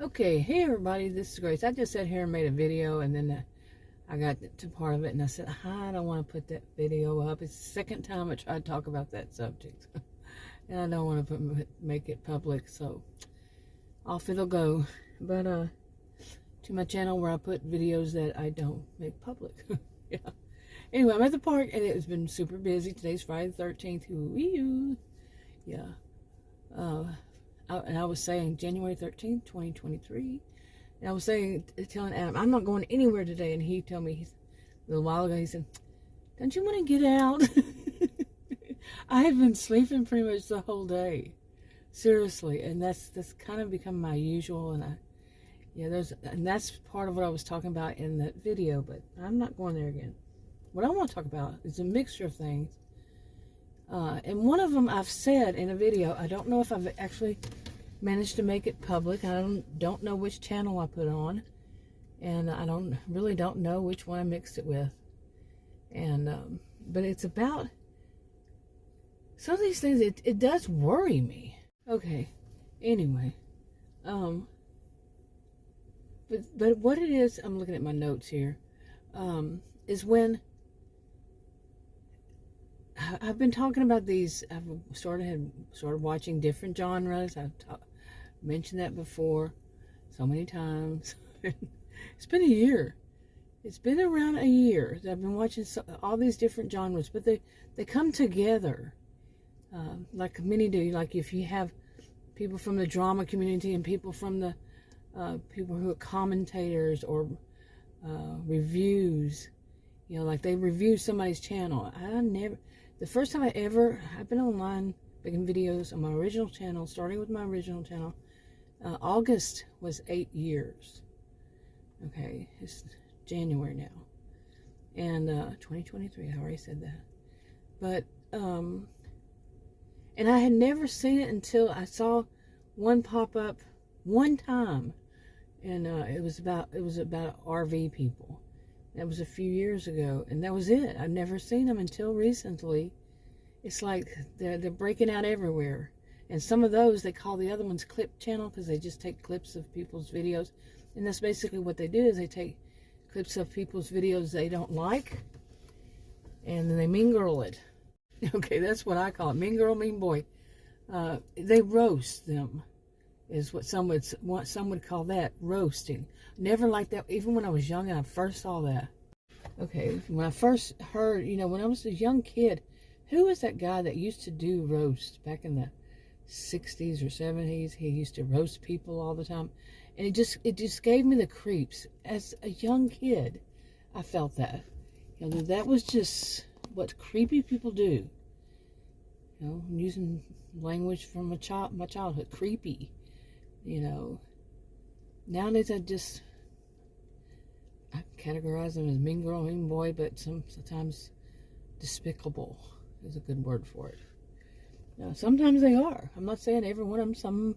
Okay, hey everybody, this is Grace. I just sat here and made a video, and then I got to part of it, and I said, I don't want to put that video up. It's the second time I tried to talk about that subject, and I don't want to make it public, so off it'll go. But to my channel where I put videos that I don't make public. Yeah. Anyway, I'm at the park, and it's been super busy. Today's Friday the 13th. Woo-wee-oo. Yeah. And I was saying January 13th, 2023. And I was telling Adam, I'm not going anywhere today. And he told me a little while ago, he said, don't you want to get out? I have been sleeping pretty much the whole day. Seriously. And that's kind of become my usual. And that's part of what I was talking about in that video, but I'm not going there again. What I want to talk about is a mixture of things. And one of them I've said in a video. I don't know if I've actually managed to make it public. I don't know which channel I put on, and I really don't know which one I mixed it with. And but it's about some of these things. It does worry me. Okay. Anyway, but what it is, I'm looking at my notes here. Is when I've been talking about these. I've started watching different genres. I've mentioned that before so many times. It's been a year. It's been around a year that I've been watching all these different genres, but they come together like many do. Like if you have people from the drama community and people from the people who are commentators or reviews. You know, like they review somebody's channel. The first time I've been online making videos on my original channel, starting with my original channel, August was 8 years. Okay, it's January now. And 2023, I already said that. But, and I had never seen it until I saw one pop up one time. And it was about RV people. That was a few years ago, and that was it. I've never seen them until recently. It's like they're breaking out everywhere. And some of those, they call the other ones clip channel because they just take clips of people's videos. And that's basically what they do, is they take clips of people's videos they don't like, and then they mean girl it. Okay, that's what I call it. Mean girl, mean boy. They roast them, is what some would call that, roasting. Never liked that, even when I was young and I first saw that. Okay, when I first heard, when I was a young kid, who was that guy that used to do roast back in the 60s or 70s? He used to roast people all the time, and it just gave me the creeps. As a young kid, I felt that. That was just what creepy people do. I'm using language from my childhood, creepy. Nowadays I categorize them as mean girl, mean boy, but sometimes despicable is a good word for it. Sometimes they are. I'm not saying every one of them.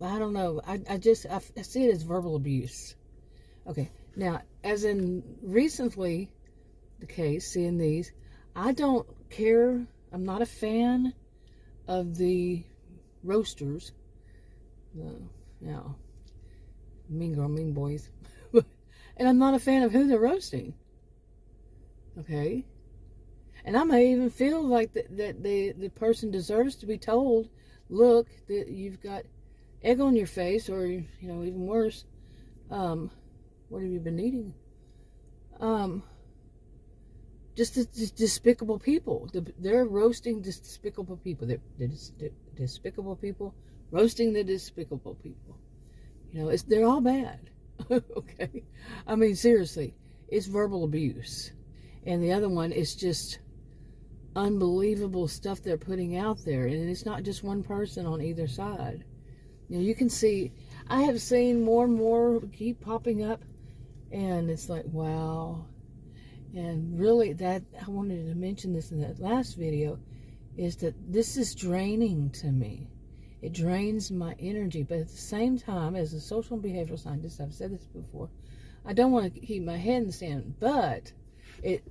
I don't know. I see it as verbal abuse. Okay. Now, as in recently the case, seeing these, I don't care. I'm not a fan of the roasters. Mean girl, mean boys. And I'm not a fan of who they're roasting. Okay? And I may even feel like that the person deserves to be told, look, that you've got egg on your face, or, even worse, what have you been eating? Just despicable people. They're roasting despicable people. They're despicable people roasting the despicable people. They're all bad. Okay? I mean, seriously, it's verbal abuse. And the other one is just unbelievable stuff they're putting out there. And it's not just one person on either side. You can see, I have seen more and more keep popping up, and it's like, wow. And really, I wanted to mention this in that last video, is that this is draining to me. It drains my energy, but at the same time, as a social and behavioral scientist, I've said this before, I don't want to keep my head in the sand, but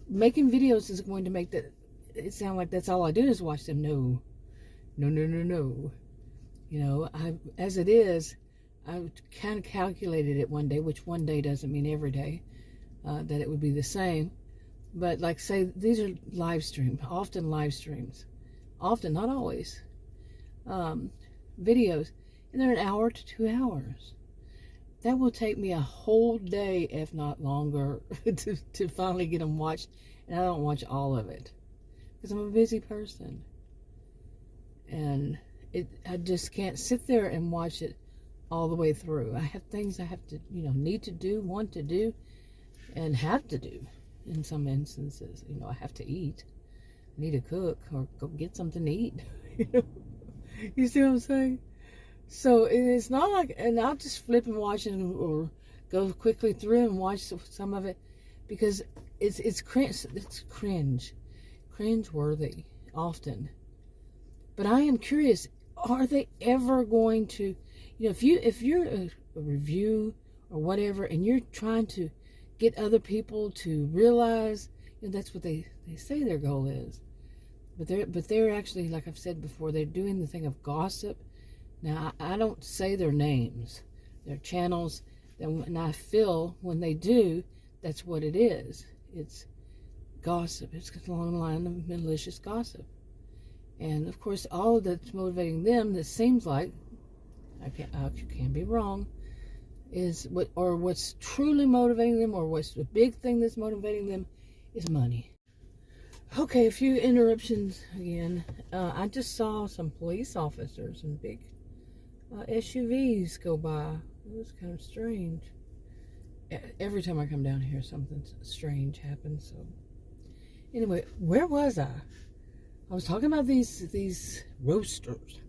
making videos is going to make it sound like that's all I do is watch them. No. As it is, I kind of calculated it one day, which one day doesn't mean every day, that it would be the same. But like say, these are live streams, often live streams, often, not always, videos, and they're an hour to 2 hours. That will take me a whole day, if not longer, to finally get them watched. And I don't watch all of it because I'm a busy person. And I just can't sit there and watch it all the way through. I have things I have to, need to do, want to do, and have to do in some instances. I have to eat. I need to cook or go get something to eat. You see what I'm saying? So it's not like, and I'll just flip and watch it or go quickly through and watch some of it because it's cringe-worthy often. But I am curious, are they ever going to, if you're a review or whatever, and you're trying to get other people to realize, that's what they say their goal is. But they're actually, like I've said before, they're doing the thing of gossip. Now, I don't say their names, their channels, and I feel when they do, that's what it is. It's gossip. It's along the line of malicious gossip. And, of course, all that's motivating them, that seems like, I can be wrong, is what's truly motivating them, or what's the big thing that's motivating them, is money. Okay, a few interruptions again. I just saw some police officers in big SUVs go by. It was kind of strange. Every time I come down here, something strange happens. So, anyway, where was I? I was talking about these roasters.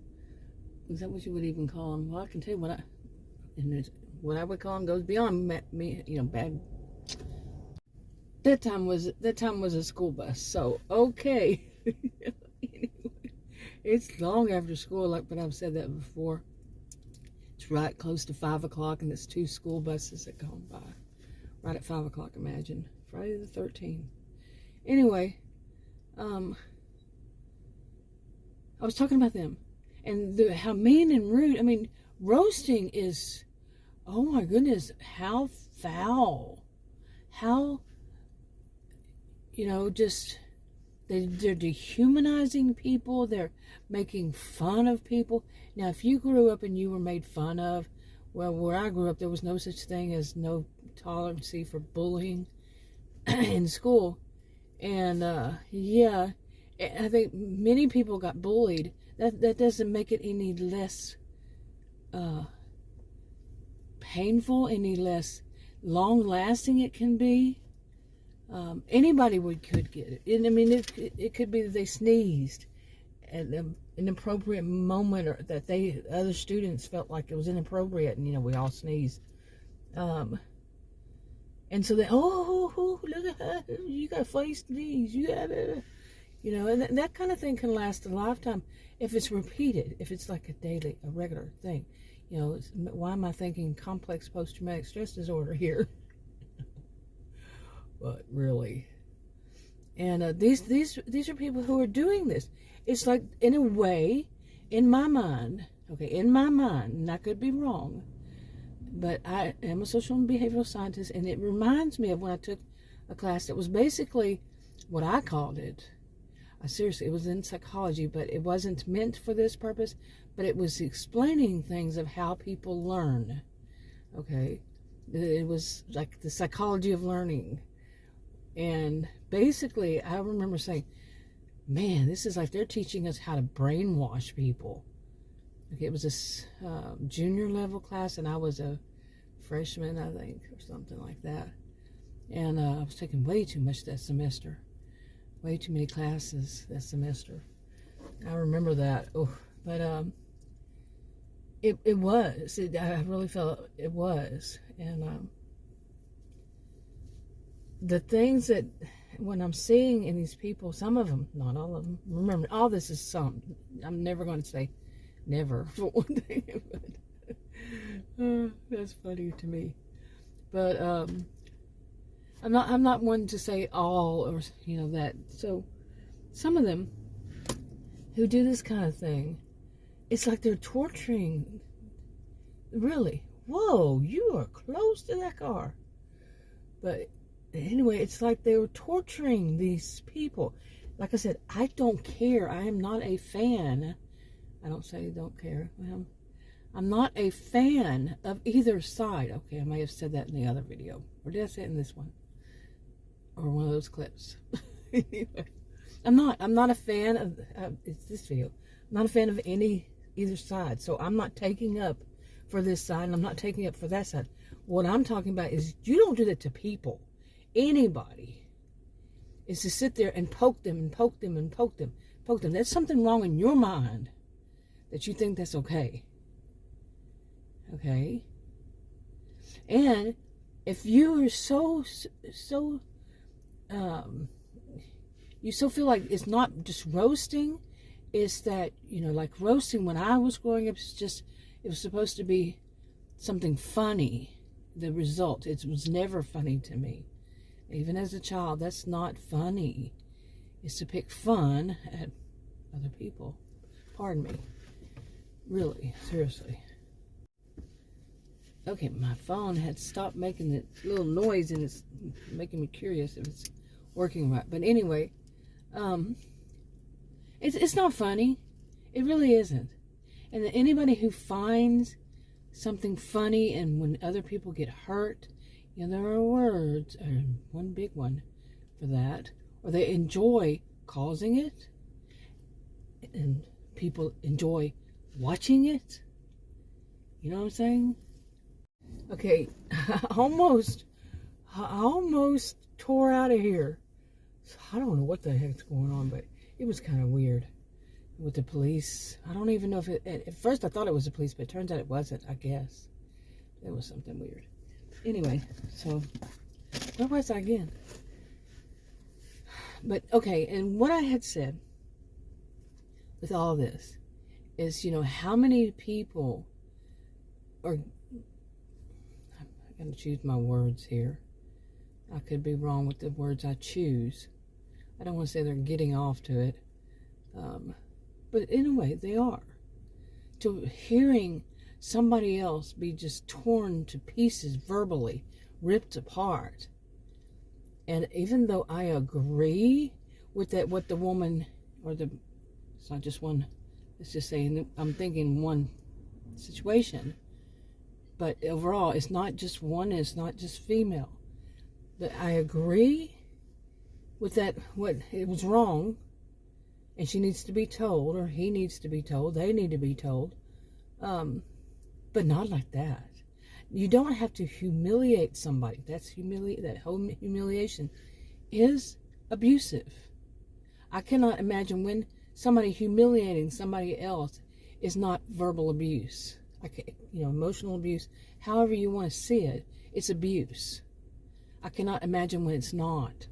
Is that what you would even call them? Well, I can tell you what I would call them goes beyond me. Bad. That time was a school bus. So okay. Anyway, it's long after school, but I've said that before. It's right close to 5 o'clock, and it's 2 school buses that go by. Right at 5 o'clock, imagine. Friday the 13th. Anyway, I was talking about them. And how mean and rude. I mean, roasting is, oh my goodness, how foul. How, just, they're dehumanizing people. They're making fun of people. Now, if you grew up and you were made fun of, well, where I grew up, there was no such thing as no tolerance for bullying in school. And, yeah, I think many people got bullied. That doesn't make it any less painful, any less long-lasting it can be. Anybody could get it. And, I mean, it could be that they sneezed at an inappropriate moment, or that other students felt like it was inappropriate, and we all sneeze. And so they, oh, look at her, you got a funny sneeze, you got it. And that kind of thing can last a lifetime if it's repeated, if it's like a regular thing. Why am I thinking complex post-traumatic stress disorder here? But really. And these are people who are doing this. It's like, in a way, in my mind, and I could be wrong, but I am a social and behavioral scientist, and it reminds me of when I took a class that was basically what I called it. Seriously, it was in psychology, but it wasn't meant for this purpose, but it was explaining things of how people learn. Okay? It was like the psychology of learning. And basically, I remember saying, man, this is like they're teaching us how to brainwash people. Okay, it was a junior level class, and I was a freshman, I think, or something like that. And I was taking way too much that semester. Way too many classes that semester. I remember that. Oh, but it was. I really felt it was. And the things that when I'm seeing in these people, some of them, not all of them. Remember, all this is some. I'm never going to say never for one thing, but that's funny to me. But I'm not one to say all, or that. So some of them who do this kind of thing, it's like they're torturing Really, whoa, you are close to that car. But anyway, it's like they were torturing these people. Like I said, I don't care. I am not a fan. I don't say don't care. I'm not a fan of either side. Okay, I may have said that in the other video. Or did I say it in this one? Or one of those clips. Anyway, I'm not a fan of, it's this video. I'm not a fan of either side. So I'm not taking up for this side, and I'm not taking up for that side. What I'm talking about is you don't do that to people. Anybody is to sit there and poke them and poke them and poke them. Poke them. There's something wrong in your mind that you think that's okay. Okay? And if you are you so feel like it's not just roasting, it's that, like roasting when I was growing up, it was supposed to be something funny. The result, it was never funny to me. Even as a child, that's not funny. It's to pick fun at other people. Pardon me. Really, seriously. Okay, my phone had stopped making that little noise, and it's making me curious if it's working right. But anyway, it's not funny. It really isn't. And anybody who finds something funny, and when other people get hurt, there are words, and one big one for that, or they enjoy causing it, and people enjoy watching it. You know what I'm saying? Okay, I almost tore out of here. So I don't know what the heck's going on, but it was kind of weird with the police. I don't even know if at first I thought it was the police, but it turns out it wasn't, I guess. It was something weird. Anyway, so where was I again? But okay, and what I had said with all this is, how many people are, I'm going to choose my words here. I could be wrong with the words I choose. I don't want to say they're getting off to it. But in a way, they are. To hearing somebody else be just torn to pieces verbally, ripped apart. And even though I agree with that, what the woman, it's not just one, let's just say, I'm thinking one situation. But overall, it's not just one, it's not just female. But I agree with that, what it was wrong, and she needs to be told, or he needs to be told, they need to be told, but not like that. You don't have to humiliate somebody. That whole humiliation is abusive. I cannot imagine when somebody humiliating somebody else is not verbal abuse. Emotional abuse, however you want to see it, it's abuse. I cannot imagine when it's not.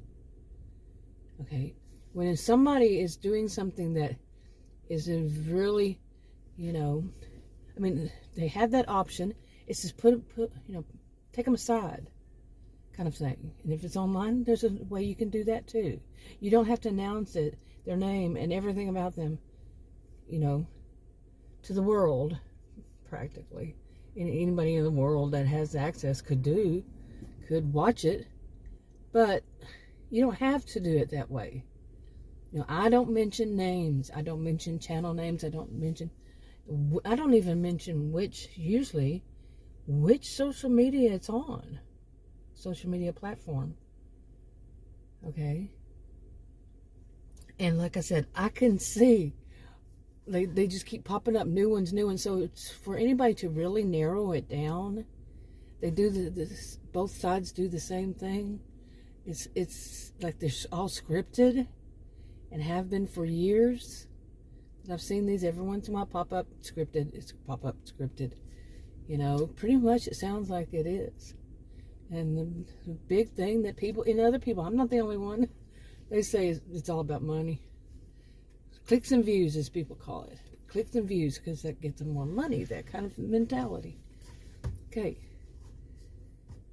Okay? When somebody is doing something that is really, they have that option. It's just take them aside kind of thing. And if it's online, there's a way you can do that too. You don't have to announce it, their name and everything about them, to the world, practically. And anybody in the world that has access could watch it. But you don't have to do it that way. I don't mention names. I don't mention channel names. I don't even mention which social media it's on. Social media platform. Okay? And like I said, I can see they just keep popping up new ones. So it's for anybody to really narrow it down. They do both sides do the same thing. It's like they're all scripted and have been for years. I've seen these every once in a while pop up scripted. It's pop up scripted. Pretty much it sounds like it is. And the big thing that other people, I'm not the only one, they say it's all about money. Clicks and views, as people call it. Clicks and views, because that gets them more money, that kind of mentality. Okay.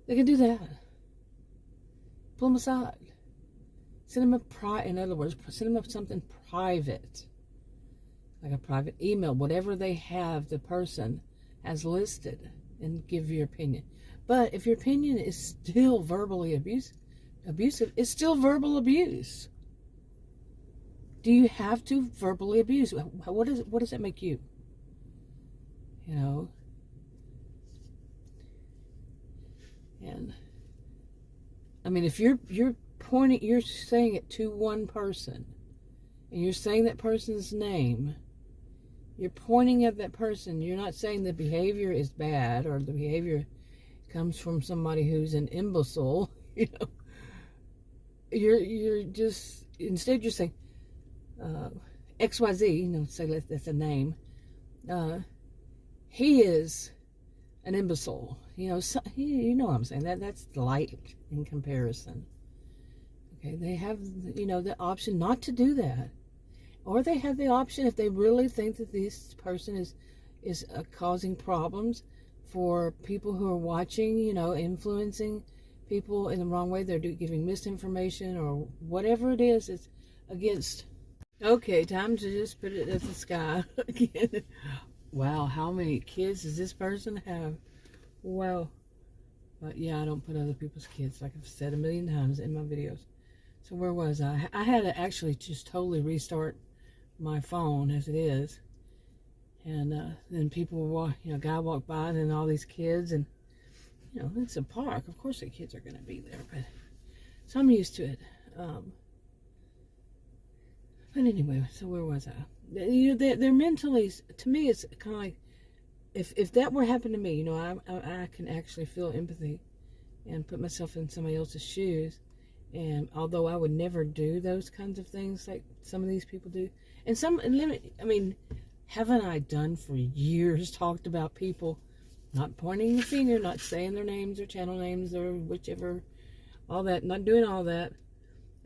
They can do that. Pull them aside. Send them in other words, send them something private. Like a private email, whatever they have, the person has listed. and give your opinion. But if your opinion is still verbally abusive, it's still verbal abuse. Do you have to verbally abuse? What does that make you? You know? And I mean, if you're saying it to one person, and you're saying that person's name, you're pointing at that person. You're not saying the behavior is bad or the behavior comes from somebody who's an imbecile. You know, you're just, instead you're saying XYZ. You know, say that's a name. He is an imbecile. You know, so, you know what I'm saying. That's light in comparison. Okay, they have, you know, the option not to do that, or they have the option, if they really think that this person is causing problems for people who are watching, you know, influencing people in the wrong way. They're giving misinformation or whatever it is. It's against. Okay, time to just put it at the sky again. Wow, how many kids does this person have? Well, but yeah, I don't put other people's kids, like I've said a million times in my videos. So where was I? I had to actually just totally restart my phone as it is. And then people walk, you know, guy walked by, and then all these kids, and you know, it's a park. Of course the kids are going to be there, but so I'm used to it. But anyway, so where was I? You know, they're mentally, to me, it's kind of like, if that were happening to me, you know, I can actually feel empathy and put myself in somebody else's shoes. And although I would never do those kinds of things like some of these people do, and I mean, haven't I done for years, talked about people, not pointing the finger, not saying their names or channel names or whichever, all that, not doing all that,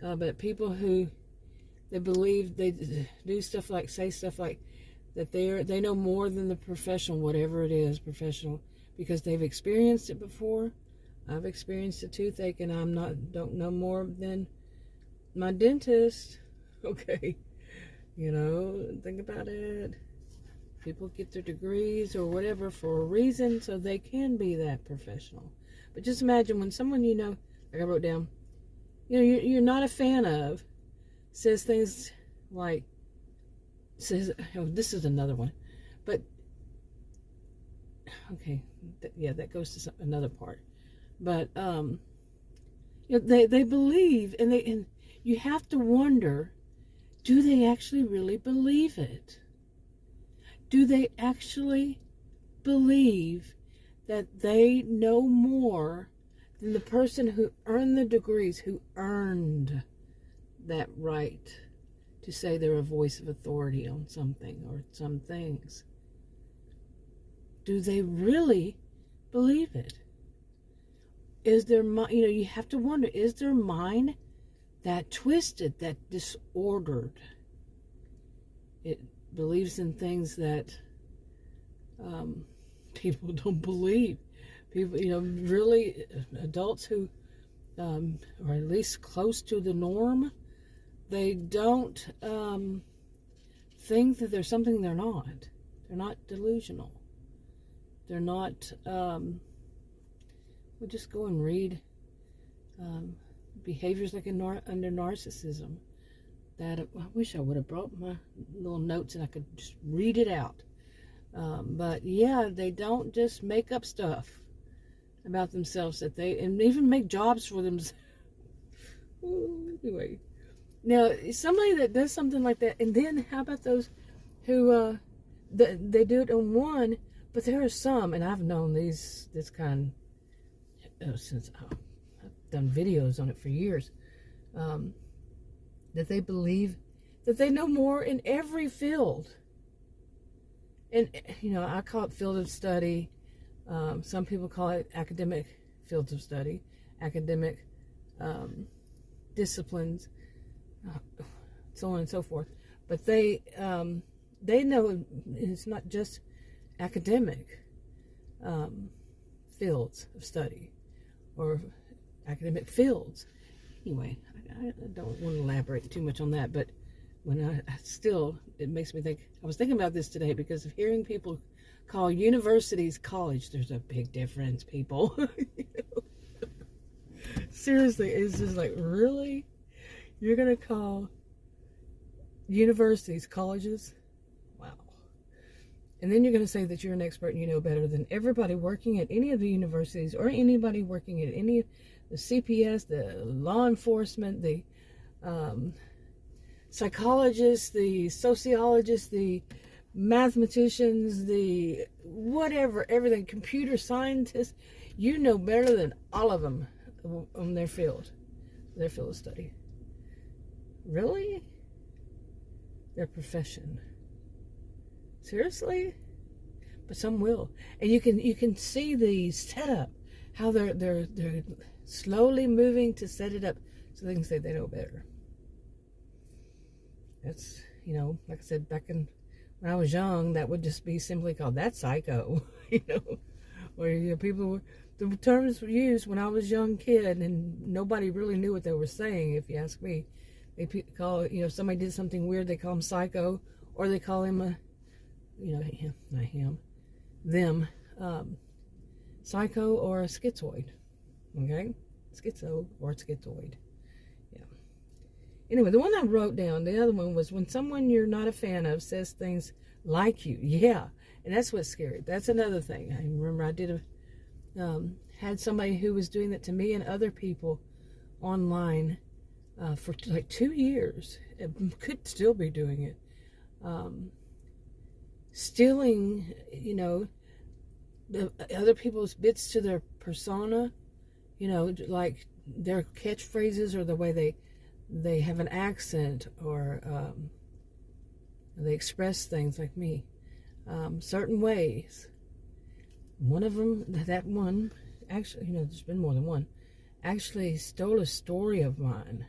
but people who, they believe they do stuff like, say stuff like that they know more than the professional, whatever it is, professional, because they've experienced it before. I've experienced a toothache, and don't know more than my dentist. Okay, you know, think about it. People get their degrees or whatever for a reason, so they can be that professional. But just imagine when someone, you know, like I wrote down, you know, you're not a fan of, says things like, says, oh, this is another one, but okay, yeah, that goes to another part. But you know, they believe, and you have to wonder, do they actually really believe it? Do they actually believe that they know more than the person who earned the degrees, who earned that right to say they're a voice of authority on something or some things? Do they really believe it? Is their mind, you know, you have to wonder, is their mind that twisted, that disordered? It believes in things that people don't believe. People, you know, really, adults who are at least close to the norm, they don't think that there's something they're not. They're not delusional. They're not, we'll just go and read behaviors like under narcissism. That I wish I would have brought my little notes and I could just read it out. But yeah, they don't just make up stuff about themselves that and even make jobs for themselves. Anyway, now somebody that does something like that, and then how about those who they do it on one, but there are some, and I've known this kind since I've done videos on it for years, that they believe that they know more in every field. And, you know, I call it field of study. Some people call it academic fields of study, academic disciplines, so on and so forth. But they know it's not just academic fields of study or academic fields. Anyway, I don't want to elaborate too much on that, but when it makes me think, I was thinking about this today because of hearing people call universities college. There's a big difference, people. Seriously, it's just like, really? You're going to call universities colleges? Wow. And then you're going to say that you're an expert and you know better than everybody working at any of the universities or anybody working at any of the CPS, the law enforcement, the psychologists, the sociologists, the mathematicians, the whatever, everything, computer scientists. You know better than all of them on their field of study. Really? Their profession. Seriously? But some will. And you can see the setup, how they're slowly moving to set it up so they can say they know better. That's, you know, like I said, back when I was young, that would just be simply called, that's psycho. You know, where, you know, people were, the terms were used when I was a young kid and nobody really knew what they were saying, if you ask me. They call, you know, if somebody did something weird, they call him psycho, or they call him a, you know, him, not him, them, psycho or a schizoid. Okay? Schizo or schizoid. Yeah. Anyway, the one I wrote down, the other one was when someone you're not a fan of says things like you. Yeah. And that's what's scary. That's another thing. I remember I did had somebody who was doing that to me and other people online for like 2 years. It could still be doing it. Stealing, you know, the other people's bits to their persona, you know, like their catchphrases or the way they have an accent, or they express things like me, certain ways. One of them, that one, actually, you know, there's been more than one, actually stole a story of mine.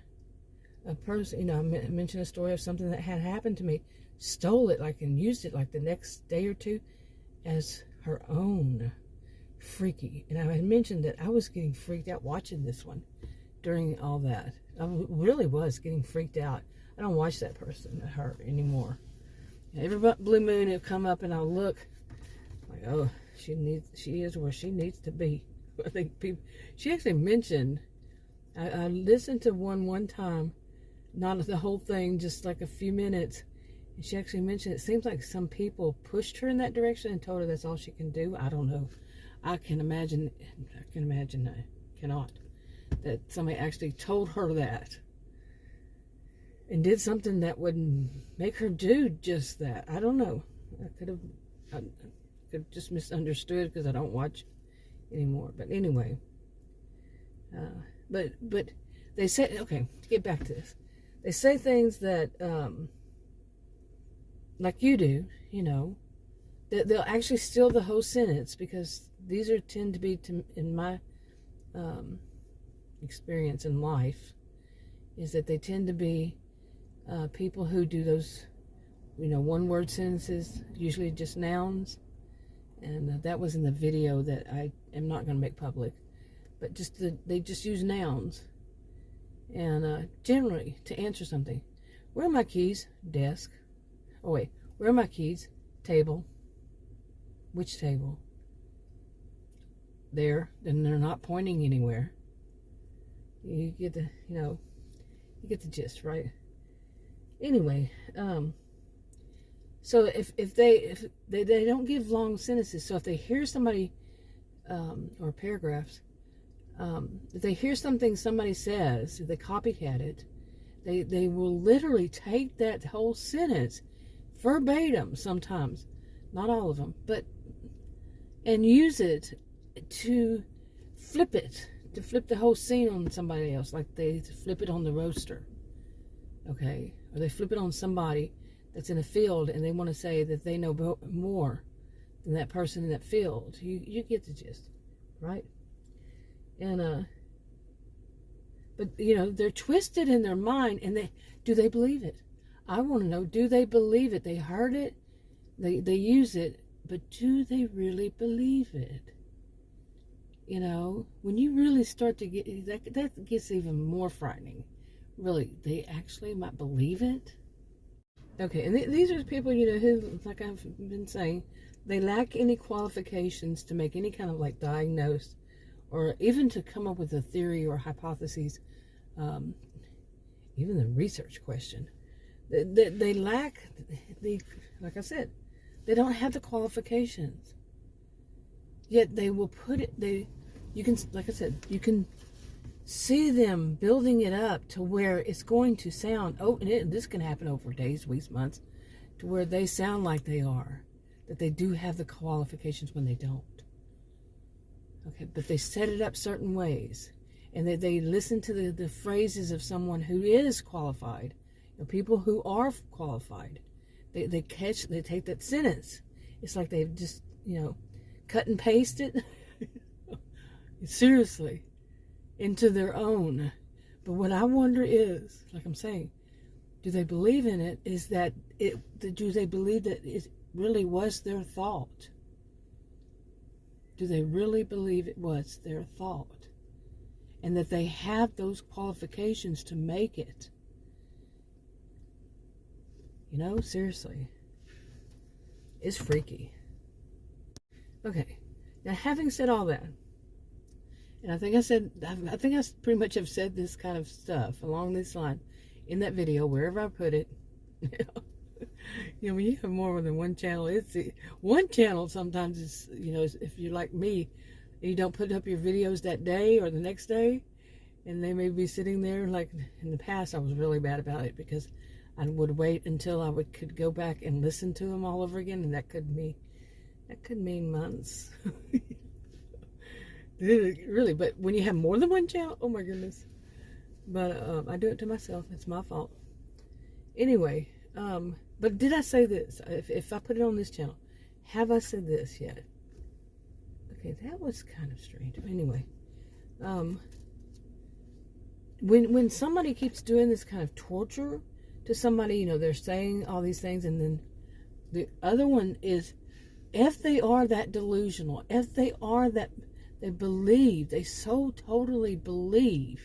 A person, you know, I mentioned a story of something that had happened to me, stole it, like, and used it like the next day or two as her own. Freaky. And I had mentioned that I was getting freaked out watching this one during all that. I really was getting freaked out. I don't watch that person, her, anymore. Every blue moon it'll come up and I'll look like, oh, she is where she needs to be. I think people, she actually mentioned, I listened to one time, not the whole thing, just like a few minutes. And she actually mentioned it seems like some people pushed her in that direction and told her that's all she can do. I don't know. I cannot, that somebody actually told her that and did something that would make her do just that. I don't know. I could have just misunderstood because I don't watch anymore. But anyway, but they say, okay, to get back to this, they say things that like you do, you know, that they'll actually steal the whole sentence, because these tend to be, in my experience in life, is that they tend to be people who do those, you know, one-word sentences, usually just nouns. And that was in the video that I am not going to make public. But just they just use nouns. And generally, to answer something, where are my keys? Desk. Oh, wait. Where are my keys? Table. Which table? There. Then they're not pointing anywhere. You get the, you know, you get the gist, right? Anyway, so if they don't give long sentences, so if they hear somebody, or paragraphs, if they hear something somebody says, if they copycat it, they will literally take that whole sentence verbatim sometimes, not all of them, but, and use it to flip the whole scene on somebody else, like they flip it on the roaster, okay, or they flip it on somebody that's in a field and they want to say that they know more than that person in that field. You get the gist, right? And but you know, they're twisted in their mind, and do they believe it? I want to know, do they believe it? They heard it, they use it, but do they really believe it? You know, when you really start to get that gets even more frightening. Really, they actually might believe it. Okay, and these are people, you know, who, like I've been saying, they lack any qualifications to make any kind of like diagnose, or even to come up with a theory or hypotheses, even the research question. They lack the, like I said, they don't have the qualifications. Yet they will put it, you can, like I said, you can see them building it up to where it's going to sound, and this can happen over days, weeks, months, to where they sound like they are, that they do have the qualifications when they don't. Okay, but they set it up certain ways, and they listen to the phrases of someone who is qualified, people who are qualified. They take that sentence. It's like they've just, cut and paste it, seriously, into their own. But what I wonder is, like I'm saying, do they believe in it? Do they believe that it really was their thought? Do they really believe it was their thought? And that they have those qualifications to make it? Seriously. It's freaky. Okay. Now, having said all that, and I think I pretty much have said this kind of stuff along this line in that video, wherever I put it. When you have more than one channel, one channel sometimes is, if you're like me, you don't put up your videos that day or the next day, and they may be sitting there. Like in the past, I was really bad about it because I would wait until I could go back and listen to them all over again, and that could mean months. Really, but when you have more than one channel, oh my goodness. But I do it to myself. It's my fault. Anyway, but did I say this? If I put it on this channel, have I said this yet? Okay, that was kind of strange. Anyway, when somebody keeps doing this kind of torture to somebody, they're saying all these things, and then the other one is, if they are that delusional, if they are that, they so totally believe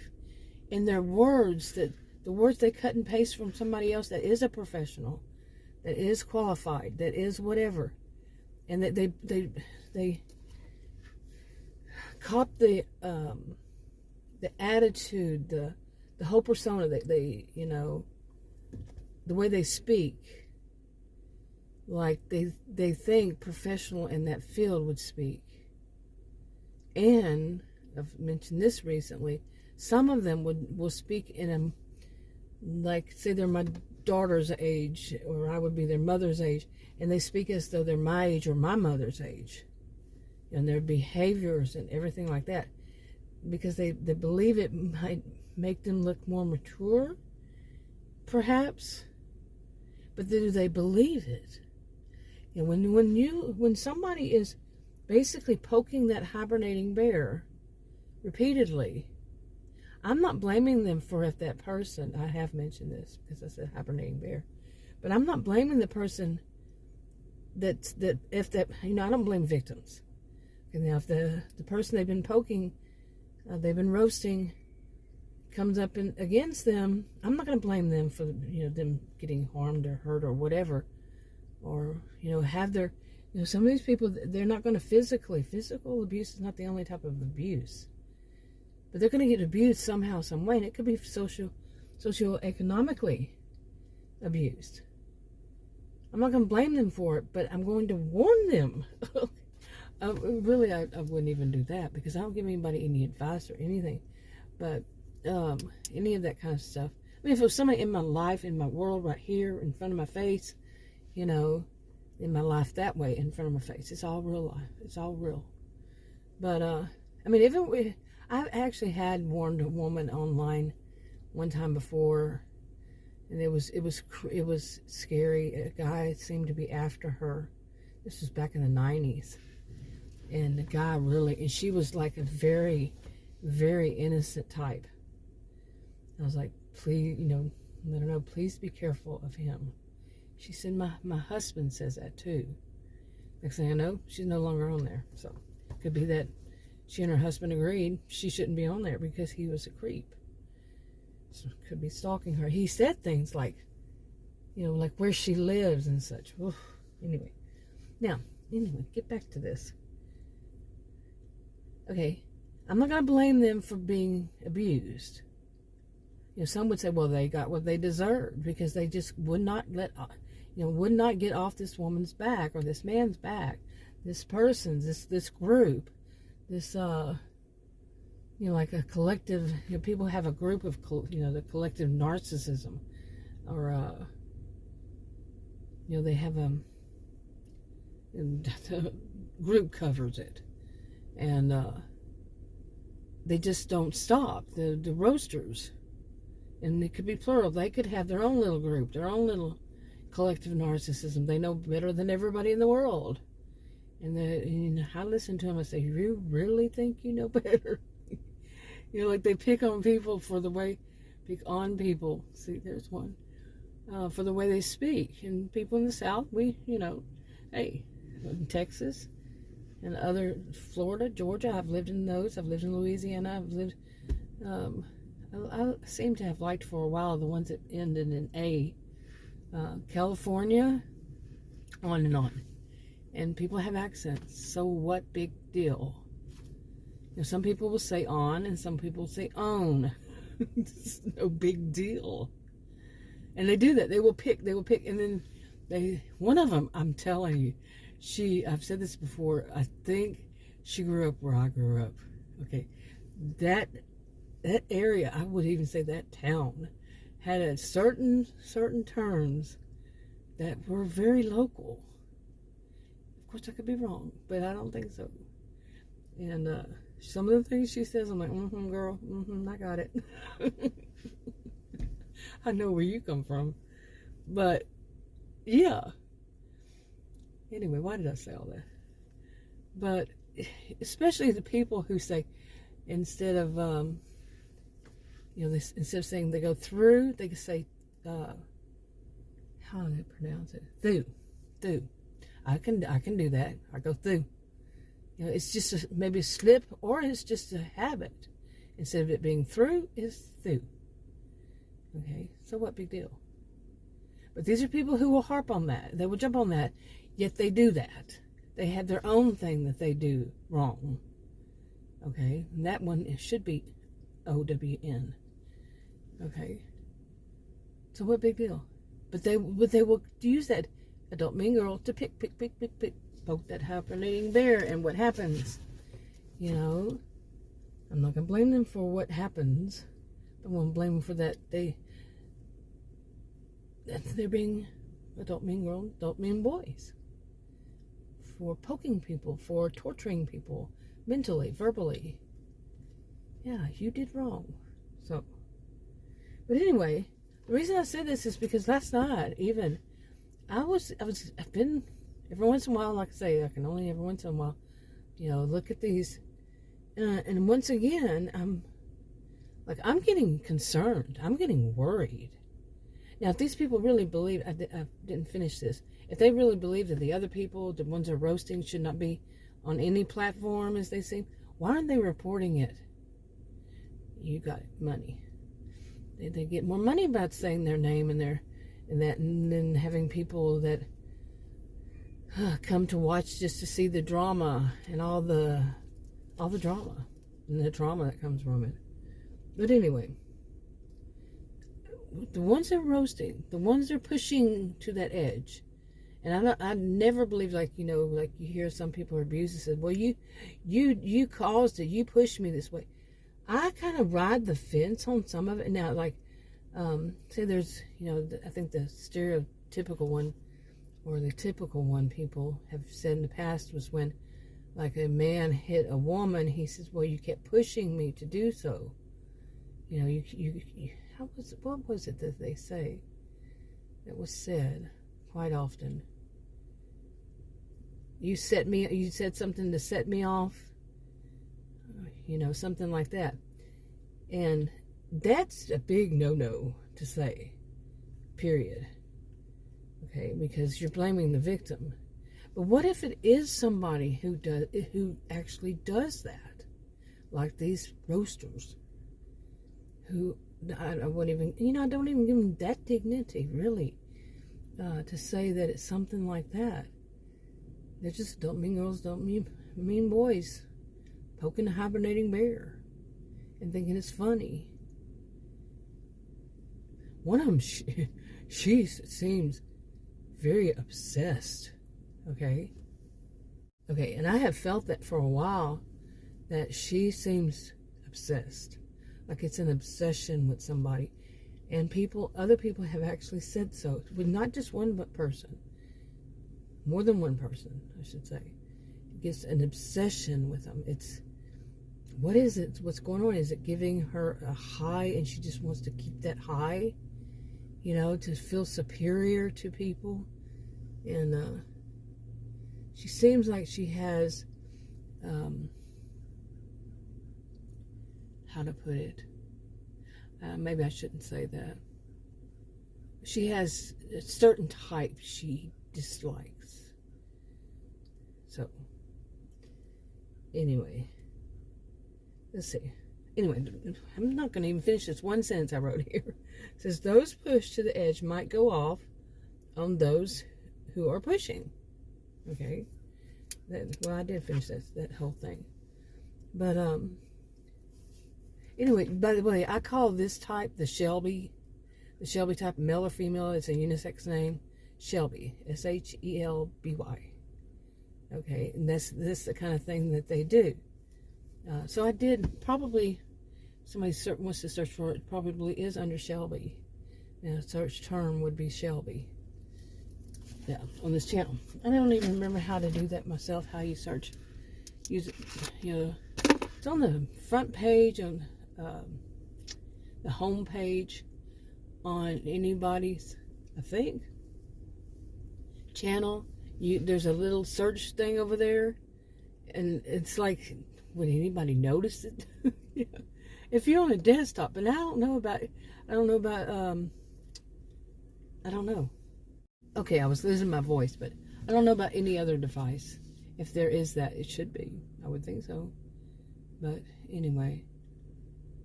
in their words, that the words they cut and paste from somebody else that is a professional, that is qualified, that is whatever, and that they cop the attitude, the whole persona, the way they speak, like they think professional in that field would speak. And I've mentioned this recently, some of them will speak in like, say they're my daughter's age, or I would be their mother's age, and they speak as though they're my age or my mother's age, and their behaviors and everything like that, because they believe it might make them look more mature, perhaps. But do they believe it? And when somebody is basically poking that hibernating bear repeatedly, I'm not blaming them for if that person, I have mentioned this because I said hibernating bear, but I'm not blaming the person I don't blame victims. And now if the person they've been poking, they've been roasting, comes up against them, I'm not going to blame them for them getting harmed or hurt or whatever, or have their, some of these people, they're not going to physical abuse is not the only type of abuse, but they're going to get abused somehow, some way, and it could be socioeconomically abused. I'm not going to blame them for it, but I'm going to warn them. Really, I wouldn't even do that, because I don't give anybody any advice or anything, but any of that kind of stuff. I mean, if it was somebody in my life, in my world, right here in front of my face, in my life that way, in front of my face, it's all real life. It's all real. But I mean, I actually had warned a woman online one time before, and it was scary. A guy seemed to be after her. This was back in the 90s, and the guy and she was like a very, very innocent type. I was like, please, let her know, please be careful of him. She said, my husband says that too. Next thing I know, she's no longer on there. So it could be that she and her husband agreed she shouldn't be on there because he was a creep. So could be stalking her. He said things like, like where she lives and such. Oof. Anyway, now anyway, get back to this. Okay, I'm not going to blame them for being abused. Some would say, well, they got what they deserved because they just would not would not get off this woman's back or this man's back, this person's, this group, this, like a collective, people have a group of, the collective narcissism, or, they have the group covers it, and they just don't stop. The roasters, and it could be plural, they could have their own little group, their own little collective narcissism. They know better than everybody in the world. And I listen to them and say, you really think you know better? Like they pick on people see, there's one, for the way they speak. And people in the South, hey, in Texas and other, Florida, Georgia, I've lived in those. I've lived in Louisiana. I've lived, I seem to have liked for a while the ones that ended in A. California, on and on. And people have accents, so what big deal? Some people will say on, and some people will say own. It's no big deal. And they do that. They will pick, and then one of them, I'm telling you, I've said this before, I think she grew up where I grew up. Okay. That area, I would even say that town, had a certain terms that were very local. Of course, I could be wrong, but I don't think so. And some of the things she says, I'm like, girl, I got it. I know where you come from. But, yeah. Anyway, why did I say all that? But, especially the people who say, instead of, instead of saying they go through, they can say, how do they pronounce it? Through. I can do that. I go through. It's just maybe a slip, or it's just a habit. Instead of it being through, it's through. Okay, so what big deal? But these are people who will harp on that. They will jump on that, yet they do that. They have their own thing that they do wrong. Okay, and that one, it should be OWN. Okay, so what big deal? But they will use that adult mean girl to pick, poke that happening there, and what happens? I'm not gonna blame them for what happens. I'm gonna blame them for that they're being adult mean girl, adult mean boys, for poking people, for torturing people mentally, verbally. Yeah, you did wrong. So, but anyway, the reason I said this is because last night, even, I've been, every once in a while, like I say, I can only every once in a while, look at these, and once again, I'm getting concerned. I'm getting worried. Now, if these people really believe, I didn't finish this, if they really believe that the other people, the ones they're roasting, should not be on any platform, as they seem, why aren't they reporting it? You got money. They get more money about saying their name and then having people that come to watch just to see the drama and all the drama and the trauma that comes from it. But anyway, the ones they're roasting, the ones they're pushing to that edge, and I never believe, like you hear some people are abused and said, well, you caused it, you pushed me this way. I kind of ride the fence on some of it. Now, like, say there's, I think the stereotypical one, or the typical one people have said in the past, was when, like, a man hit a woman, he says, well, you kept pushing me to do so. What was it that they say that was said quite often? You said something to set me off, something like that. And that's a big no-no to say, period. Okay, because you're blaming the victim. But what if it is somebody who actually does that, like these roasters, who I wouldn't even, I don't even give them that dignity, really, to say that it's something like that. They're just don't mean girls, don't mean boys, poking a hibernating bear and thinking it's funny. One of them, she seems very obsessed. Okay, and I have felt that for a while, that she seems obsessed, like it's an obsession with somebody. And other people have actually said so, with not just one person, more than one person, I should say. It gets an obsession with them. What is it? What's going on? Is it giving her a high and she just wants to keep that high, to feel superior to people? And she seems like she has, how to put it? Maybe I shouldn't say that. She has a certain type she dislikes. So, anyway, let's see. Anyway, I'm not going to even finish this one sentence I wrote here. It says, those pushed to the edge might go off on those who are pushing. Okay? Well, I did finish that whole thing. But, anyway, by the way, I call this type the Shelby type, male or female. It's a unisex name. Shelby, Shelby. Okay, and this the kind of thing that they do. So I did probably, somebody wants to search for it, probably is under Shelby. Search term would be Shelby. Yeah, on this channel. I don't even remember how to do that myself, how you search. Use it, it's on the front page, on the home page on anybody's, I think, channel. There's a little search thing over there, and it's like, would anybody notice it? If you're on a desktop, and I don't know. Okay, I was losing my voice, but I don't know about any other device. If there is that, it should be. I would think so. But anyway.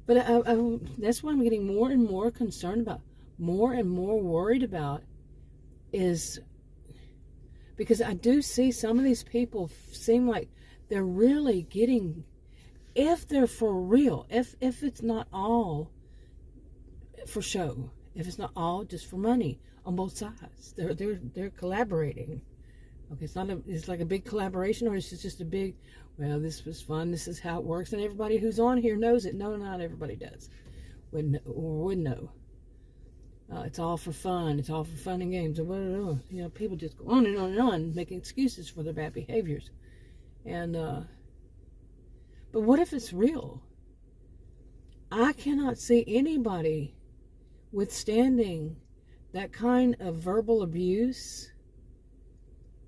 But that's what I'm getting more and more concerned about, more and more worried about, is because I do see some of these people seem like they're really getting, if they're for real, if it's not all for show, if it's not all just for money on both sides, they're collaborating. Okay, it's like a big collaboration, or it's just a big, well, this was fun, this is how it works, and everybody who's on here knows it. No, not everybody does. Would know. It's all for fun. It's all for fun and games. And people just go on and on and on, making excuses for their bad behaviors. And but what if it's real? I cannot see anybody withstanding that kind of verbal abuse.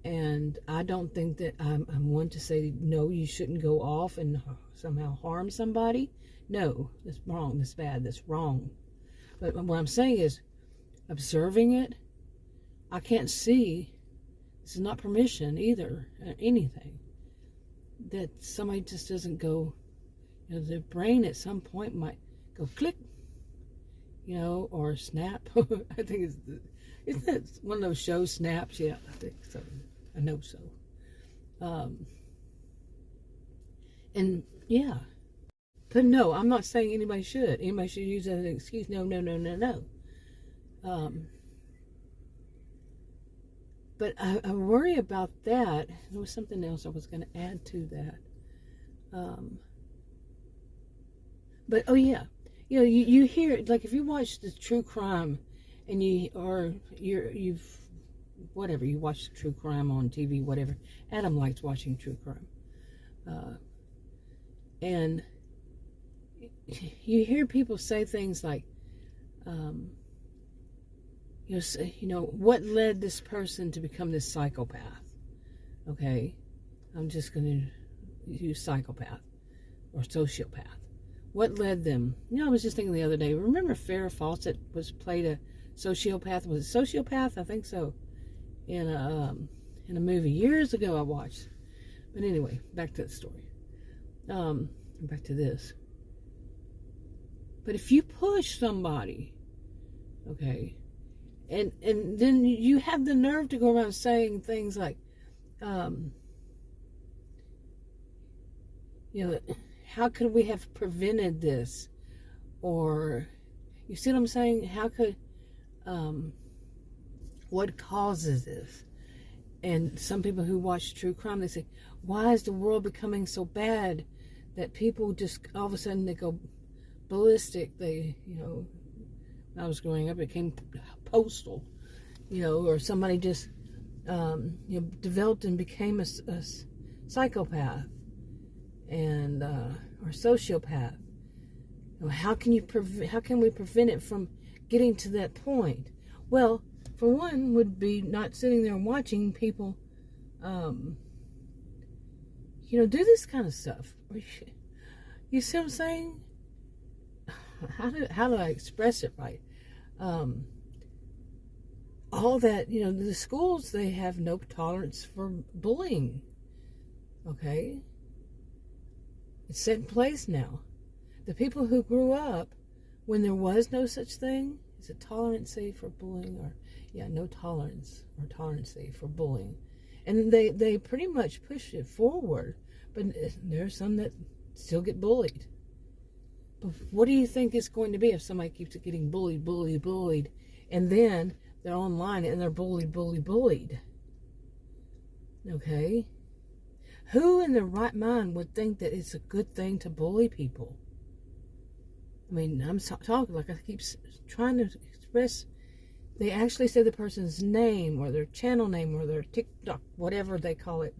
And I don't think that I'm one to say, no, you shouldn't go off and somehow harm somebody. No, that's wrong, that's bad, that's wrong. But what I'm saying is, observing it, I can't see, this is not permission either, anything, that somebody just doesn't go, their brain at some point might go click, or snap. I think isn't that one of those shows, Snaps? Yeah, I think so. I know so. And yeah, but no, I'm not saying anybody should. Anybody should use that as an excuse. No. But I worry about that. There was something else I was going to add to that. But oh yeah, you hear, like, if you watch the true crime, and you watch true crime on TV, whatever. Adam likes watching true crime. And you hear people say things like, what led this person to become this psychopath? Okay, I'm just going to use psychopath or sociopath. What led them? I was just thinking the other day, remember Farrah Fawcett played a sociopath? Was it sociopath? I think so. In a movie years ago I watched. But anyway, back to the story. Back to this. But if you push somebody, okay, and then you have the nerve to go around saying things like, You know, how could we have prevented this? Or, you see what I'm saying? How could, what causes this? And some people who watch true crime, they say, why is the world becoming so bad that people just, all of a sudden, they go ballistic? They, when I was growing up, it became postal, or somebody just, developed and became a psychopath and or sociopath. How can we prevent it from getting to that point? Well, for one, would be not sitting there and watching people, do this kind of stuff. You see what I'm saying? How do I express it right? All that, the schools, they have no tolerance for bullying. Okay? It's set in place now. The people who grew up when there was no such thing, is it tolerancy for bullying? Or, no tolerance or tolerancy for bullying. And they pretty much push it forward. But there's some that still get bullied. But what do you think it's going to be if somebody keeps getting bullied, and then they're online and they're bullied? Okay? Who in their right mind would think that it's a good thing to bully people? I mean, I'm talking like I keep trying to express. They actually say the person's name or their channel name or their TikTok, whatever they call it,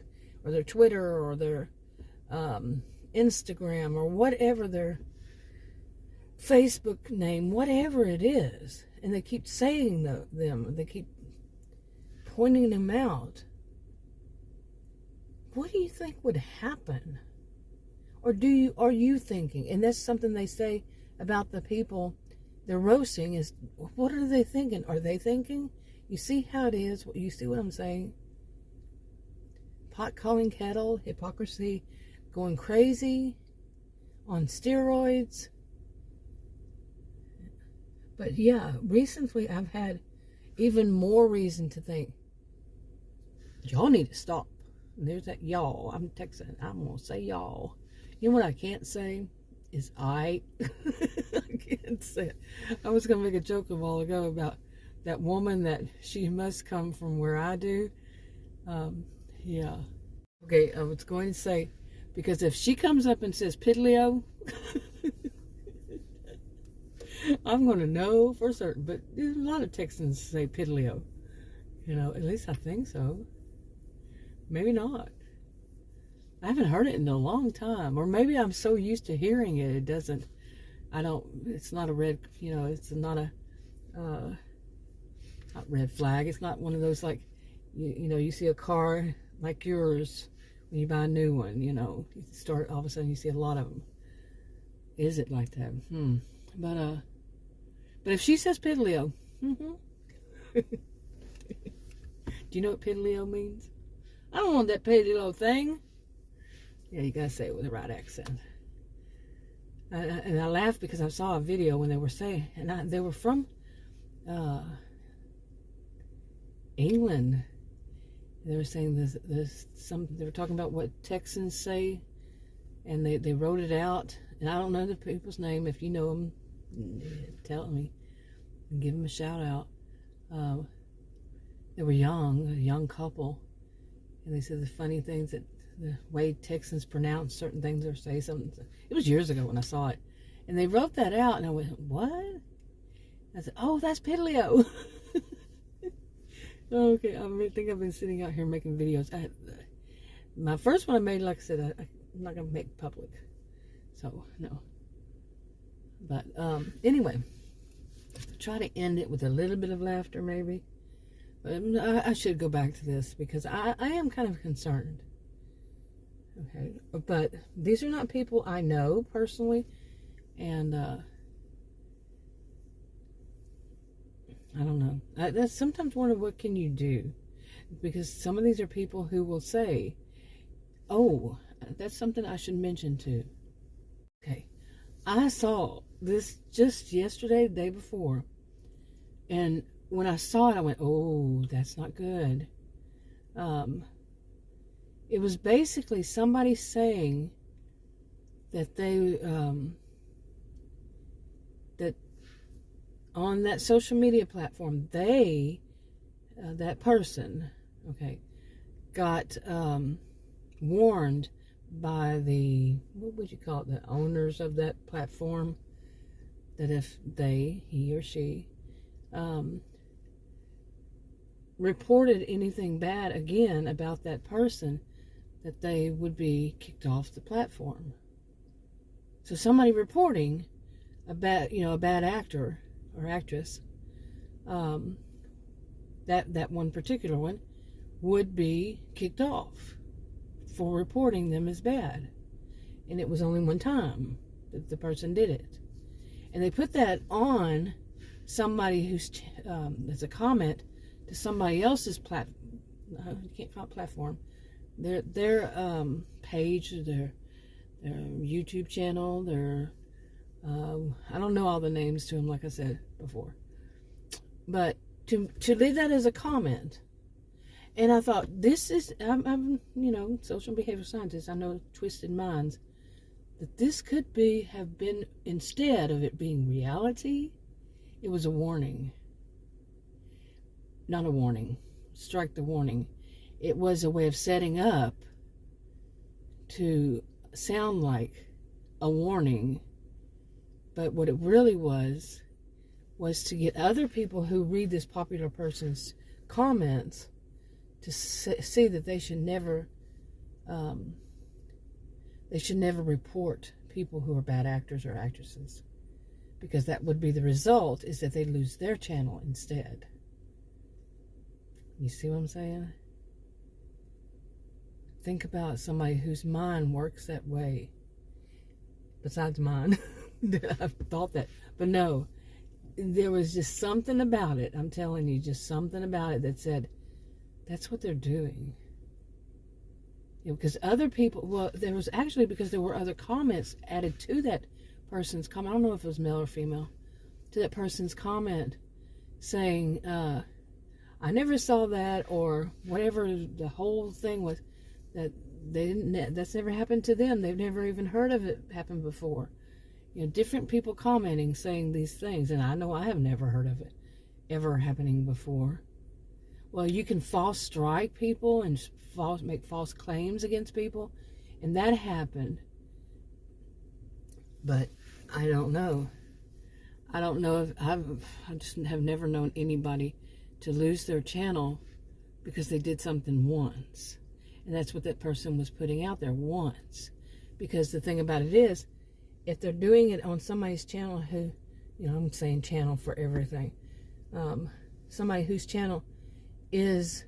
or their Twitter or their Instagram or whatever their Facebook name, whatever it is. And they keep saying them. They keep pointing them out. What do you think would happen? Or are you thinking? And that's something they say about the people they're roasting is, what are they thinking? Are they thinking? You see how it is? You see what I'm saying? Pot calling kettle, hypocrisy, going crazy, on steroids. But yeah, recently I've had even more reason to think, y'all need to stop. And there's that y'all. I'm Texan. I'm going to say y'all. You know what I can't say? Is I. I can't say it. I was going to make a joke a while ago about that woman that she must come from where I do. Yeah. Okay, I was going to say, because if she comes up and says Piddlio, I'm going to know for certain. But there's a lot of Texans say Piddlio. At least I think so. Maybe not. I haven't heard it in a long time. Or maybe I'm so used to hearing it, it's not a red, it's not a, not red flag. It's not one of those like, you see a car like yours when you buy a new one, you start, all of a sudden you see a lot of them. Is it like that? But if she says Piddlio, do you know what Piddlio means? I don't want that Piddlio thing. Yeah, you gotta say it with the right accent. And I laughed because I saw a video when they were saying, and they were from England. They were saying they were talking about what Texans say, and they wrote it out. And I don't know the people's name. If you know them, tell me and give them a shout out. They were a young couple, and they said the funny things that the way Texans pronounce certain things or say something. It was years ago when I saw it, and they wrote that out, and I went, "What?" I said, "Oh, that's Piddlio." Okay, I think I've been sitting out here making videos. My first one I made, like I said, I'm not gonna make public, so no. But anyway, try to end it with a little bit of laughter, maybe. But I should go back to this because I am kind of concerned. Okay, but these are not people I know personally, and I don't know. I sometimes wonder, what can you do? Because some of these are people who will say, "Oh, that's something I should mention too." Okay, I saw this just yesterday, the day before, and when I saw it, I went, "Oh, that's not good." It was basically somebody saying that that on that social media platform, that person, okay, got warned by what would you call it, the owners of that platform, that if he or she, reported anything bad again about that person, that they would be kicked off the platform. So somebody reporting a bad actor or actress, that one particular one, would be kicked off for reporting them as bad. And it was only one time that the person did it. And they put that on somebody who's, as a comment to somebody else's you can't call it platform, their page, their YouTube channel, I don't know all the names to them, like I said before. But to leave that as a comment. And I thought, I'm social behavior scientist, I know twisted minds, that this could have been, instead of it being reality, it was a warning. Not a warning. Strike the warning. It was a way of setting up to sound like a warning. But what it really was to get other people who read this popular person's comments to see that they should never report people who are bad actors or actresses, because that would be the result, is that they lose their channel instead. You see what I'm saying? Think about somebody whose mind works that way. Besides mine. I've thought that. But no, there was just something about it. I'm telling you, just something about it that said, that's what they're doing. Because other people, there was actually, because there were other comments added to that person's comment. I don't know if it was male or female. To that person's comment saying, I never saw that, or whatever the whole thing was, that that's never happened to them. They've never even heard of it happen before. Different people commenting, saying these things, and I know I have never heard of it ever happening before. Well, you can false strike people and make false claims against people, and that happened. But I don't know. I don't know if I just have never known anybody to lose their channel because they did something once. And that's what that person was putting out there, once. Because the thing about it is, if they're doing it on somebody's channel who, I'm saying channel for everything, somebody whose channel is,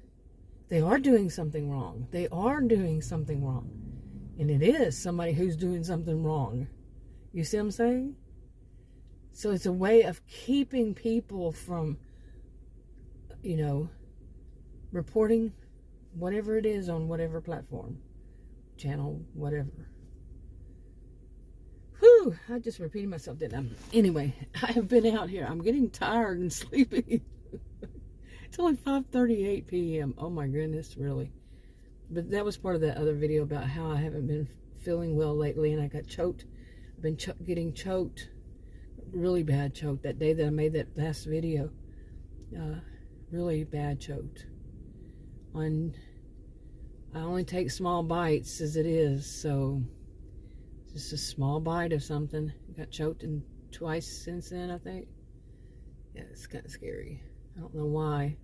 they are doing something wrong. They are doing something wrong. And it is somebody who's doing something wrong. You see what I'm saying? So it's a way of keeping people from, reporting whatever it is on whatever platform, channel, whatever. Whew, I just repeated myself, didn't I? Anyway, I have been out here. I'm getting tired and sleepy. It's only 5:38 p.m. Oh my goodness, really. But that was part of that other video about how I haven't been feeling well lately, and I got choked. I've been getting choked, really bad choked. That day that I made that last video, really bad choked. I only take small bites as it is, so just a small bite of something. Got choked twice since then, I think. Yeah, it's kind of scary. I don't know why.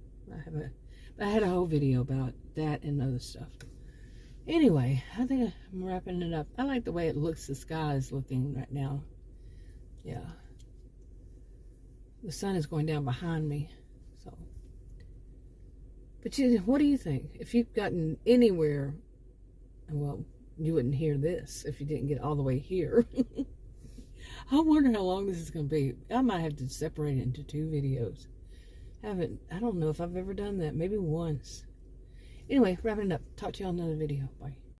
I had a whole video about that and other stuff. Anyway, I think I'm wrapping it up. I like the way it looks. The sky is looking right now. Yeah. The sun is going down behind me. So. But what do you think? If you've gotten anywhere, well, you wouldn't hear this if you didn't get all the way here. I wonder how long this is going to be. I might have to separate it into 2 videos. I don't know if I've ever done that. Maybe once. Anyway, wrapping it up. Talk to you on another video. Bye.